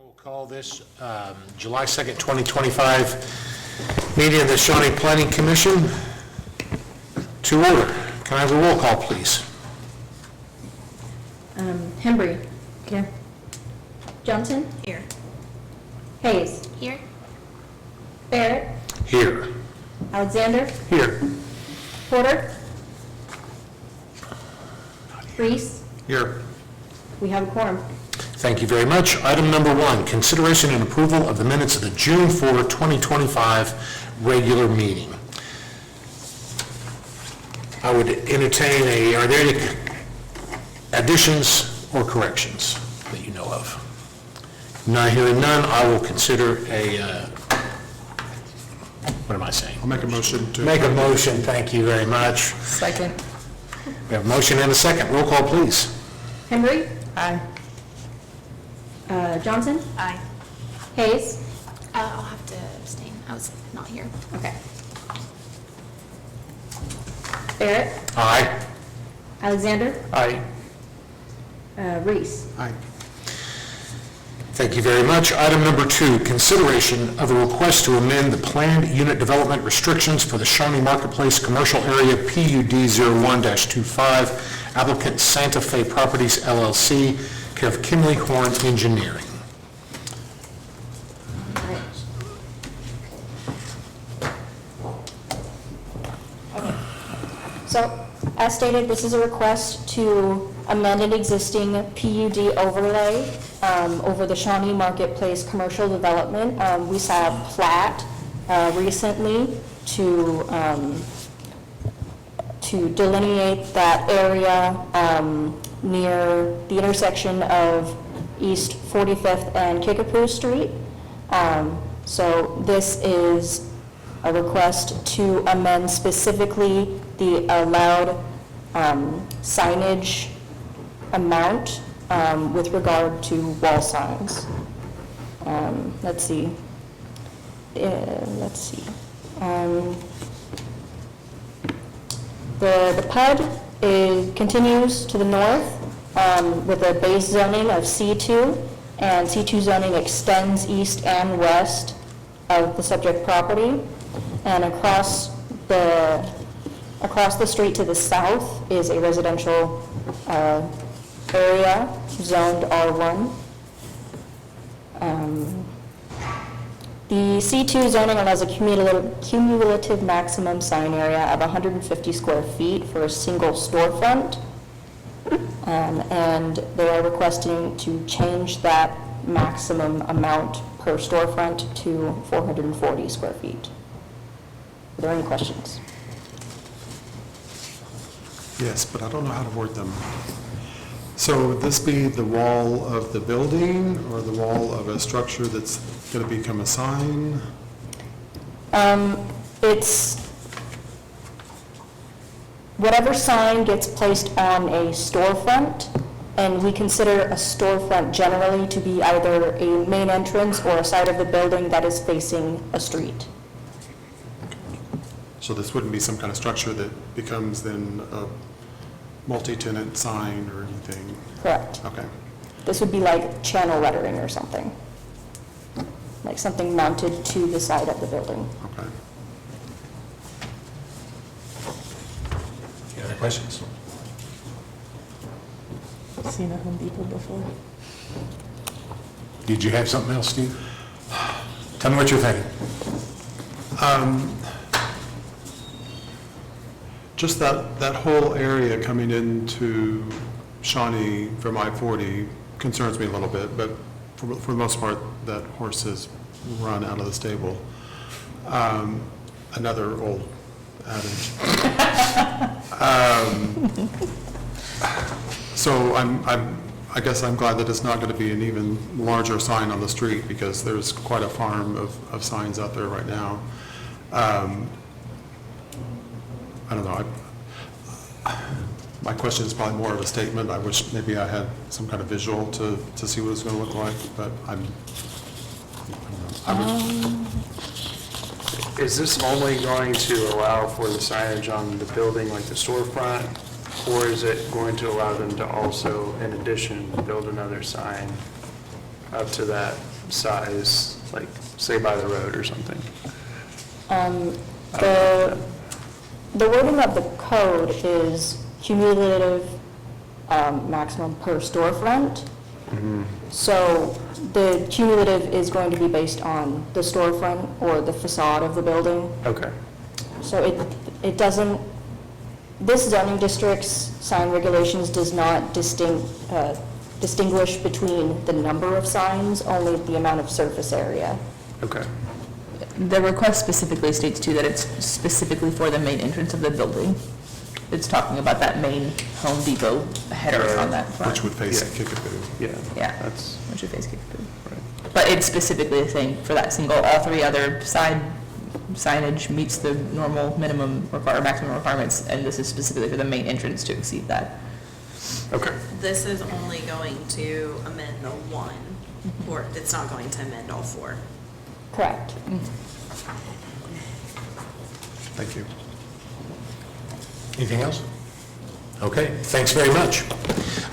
We'll call this July 2nd, 2025 meeting of the Shawnee Planning Commission to order. Can I have a roll call, please? Hembry. Here. Johnson. Here. Hayes. Here. Barrett. Here. Alexander. Here. Porter. Reese. Here. We have a quorum. Thank you very much. Item number 1, consideration and approval of the minutes of the June 4, 2025 regular meeting. I would entertain are there any additions or corrections that you know of? Not hearing none, I will consider what am I saying? I'll make a motion to... Make a motion, thank you very much. Second. We have a motion and a second. Roll call, please. Hembry. Aye. Johnson. Aye. Hayes. I'll have to abstain. I was not here. Okay. Barrett. Aye. Alexander. Aye. Reese. Aye. Thank you very much. Item number 2, consideration of a request to amend the planned unit development restrictions for the Shawnee Marketplace Commercial Area PUD 01-25, applicant Santa Fe Properties LLC, care of Kimley Horn Engineering. So, as stated, this is a request to amend an existing PUD overlay over the Shawnee Marketplace commercial development. We saw a plat recently to delineate that area near the intersection of East 45th and Kickapoo Street. So this is a request to amend specifically the allowed signage amount with regard to wall signs. Let's see. The PUD continues to the north with a base zoning of C2, and C2 zoning extends east and west of the subject property. And across the street to the south is a residential area zoned R1. The C2 zoning allows a cumulative maximum sign area of 150 square feet for a single storefront. And they are requesting to change that maximum amount per storefront to 440 square feet. Are there any questions? Yes, but I don't know how to word them. So would this be the wall of the building or the wall of a structure that's going to become a sign? It's whatever sign gets placed on a storefront, and we consider a storefront generally to be either a main entrance or a side of the building that is facing a street. So this wouldn't be some kind of structure that becomes then a multi-tenant sign or anything? Correct. Okay. This would be like channel lettering or something, like something mounted to the side of the building. Okay. Any other questions? Seen a Home Depot before. Did you have something else, Steve? Tell me what you're thinking. Just that whole area coming into Shawnee from I-40 concerns me a little bit, but for the most part, that horses run out of the stable. Another old adage. So I guess I'm glad that it's not going to be an even larger sign on the street, because there's quite a farm of signs out there right now. I don't know. My question is probably more of a statement. I wish maybe I had some kind of visual to see what it's going to look like, but I don't know. Is this only going to allow for the signage on the building, like the storefront, or is it going to allow them to also, in addition, build another sign up to that size, like, say by the road or something? The wording of the code is cumulative maximum per storefront. So the cumulative is going to be based on the storefront or the facade of the building. Okay. So it doesn't, this zoning district's sign regulations does not distinguish between the number of signs, only the amount of surface area. Okay. The request specifically states too that it's specifically for the main entrance of the building. It's talking about that main Home Depot header on that front. Which would face Yeah. Kickapoo. Yeah. Yeah, That's, which would face Kickapoo. right. But it's specifically saying for that single, all three other side signage meets the normal maximum requirements, and this is specifically for the main entrance to exceed that. Okay. This is only going to amend the one, or it's not going to amend all four. Correct. Thank you. Anything else? Okay, thanks very much.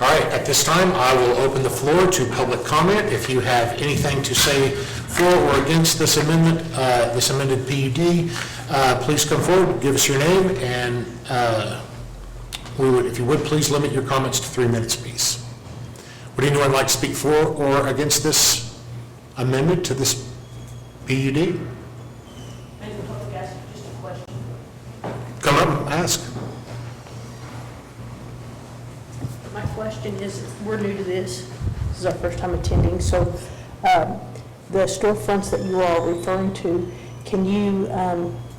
All right, at this time, I will open the floor to public comment. If you have anything to say for or against this amendment, this amended PUD, please come forward, give us your name, and if you would, please limit your comments to 3 minutes apiece. Would anyone like to speak for or against this amendment to this PUD? Maybe the public ask just a question. Come up and ask. My question is, we're new to this. This is our first time attending, so the storefronts that you are referring to, can you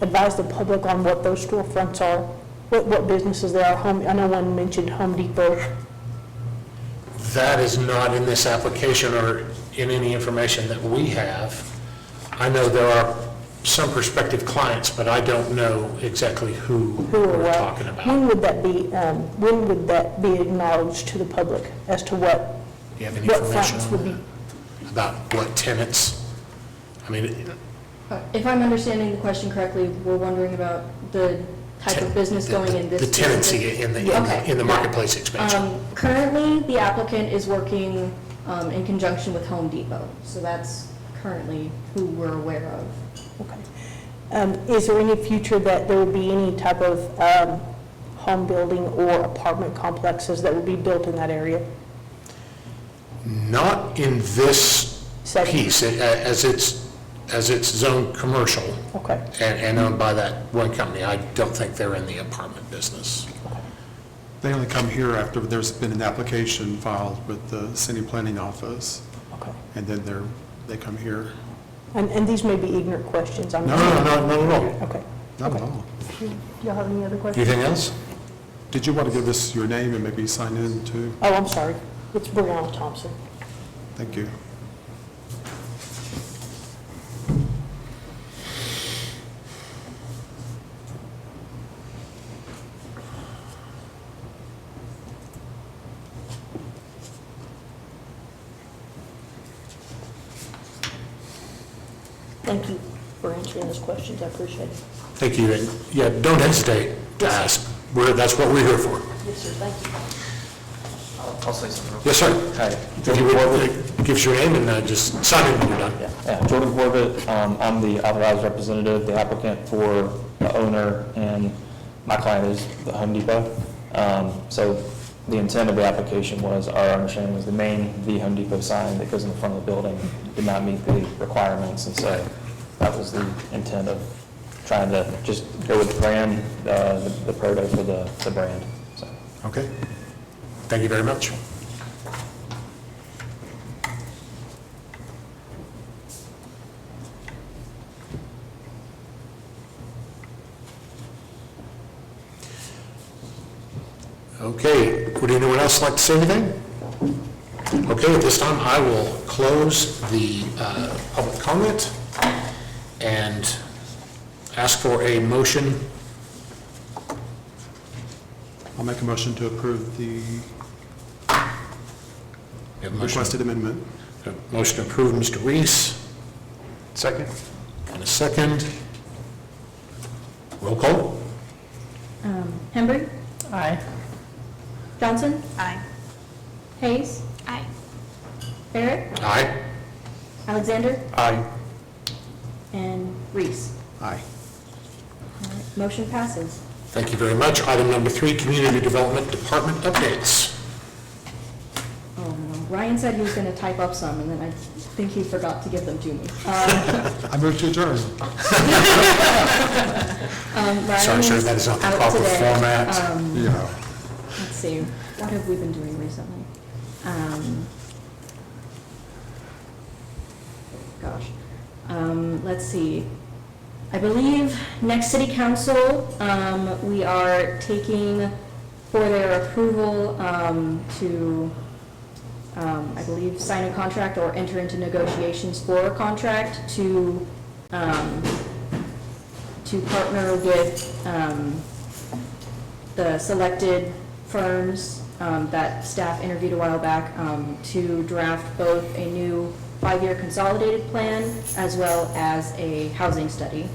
advise the public on what those storefronts are? What businesses they are? I know one mentioned Home Depot. That is not in this application or in any information that we have. I know there are some prospective clients, but I don't know exactly who we're talking about. When would that be acknowledged to the public as to what Do you have any what information fronts would on be? that? About what tenants? I mean, If I'm understanding the question correctly, we're wondering about the type of business going in this. the tenancy in Okay. the marketplace expansion. Currently, the applicant is working in conjunction with Home Depot, so that's currently who we're aware of. Okay. Is there any future that there would be any type of home building or apartment complexes that would be built in that area? Not in this Setting. piece, as it's zoned commercial Okay. and owned by that one company. I don't think they're in the apartment business. They only come here after there's been an application filed with the city planning office, Okay. and then they come here. And these may be ignorant questions. I'm No, not at all. Okay. Not at all. Y'all have any other questions? Anything else? Did you want to give us your name and maybe sign in too? Oh, I'm sorry. It's Brianna Thompson. Thank you. Thank you for answering those questions. I appreciate it. Thank you. And yeah, don't hesitate to ask. That's what we're here for. Yes, sir. Thank you. I'll say something. Yes, sir. Hi, If Jordan you would, Corbett. give us your name and just sign in when you're done. Yeah, Jordan Corbett. I'm the authorized representative, the applicant for the owner, and my client is the Home Depot. So the intent of the application was, our understanding was the main The Home Depot sign that goes in the front of the building did not meet the requirements, and so that was the intent of trying to just go with the brand, the proto for the brand, so. Okay. Thank you very much. Okay, would anyone else like to say anything? Okay, at this time, I will close the public comment and ask for a motion. I'll make a motion to approve the We have a motion. requested amendment. A motion to approve, Mr. Reese, Second? and a second. Roll call. Hembry, Aye. Johnson, Aye. Hayes, Aye. Barrett, Aye. Alexander? Aye. And Reese? Aye. All right, motion passes. Thank you very much. Item number 3, Community Development Department updates. Oh, no. Ryan said he was going to type up some, and then I think he forgot to give them to me. I move to adjourn. Ryan Sorry, sir, that is not the out proper today. format. Yeah. Let's see, what have we been doing recently? Let's see. I believe next city council, we are taking for their approval to, I believe, sign a contract or enter into negotiations for a contract to partner with the selected firms that staff interviewed a while back to draft both a new 5-year consolidated plan as well as a housing study.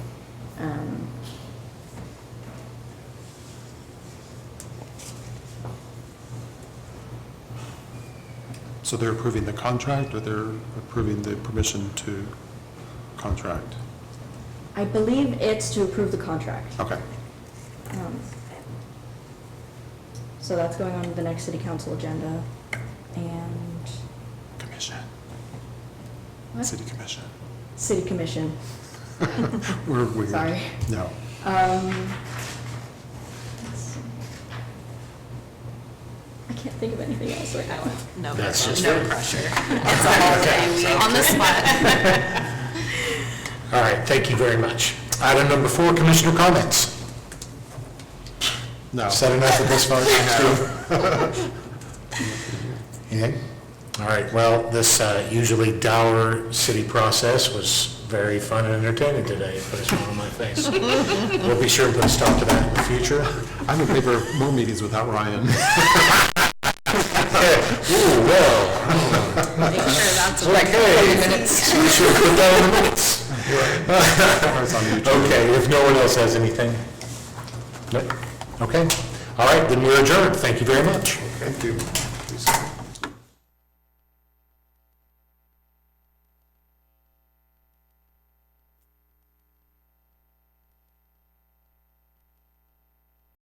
So they're approving the contract, or they're approving the permission to contract? I believe it's to approve the contract. Okay. So that's going on the next city council agenda. And Commission. what? City commission. City commission. We're weird. Sorry. No. Let's see. I can't think of anything else right now. No, That's pressure. just No it. pressure. It's a holiday week. On the spot. All right, thank you very much. Item number 4, Commissioner comments. No. Is that enough of this far, Steve? Anything? All right, well, this usually dour city process was very fun and entertaining today. It put a smile on my face. We'll be sure to put a stop to that in the future. I'm in favor of more meetings without Ryan. Ooh, well, Make sure that's okay. We should put that in the minutes. It's on YouTube. Okay, if no one else has anything? No? Okay, all right, then we're adjourned. Thank you very much. Thank you.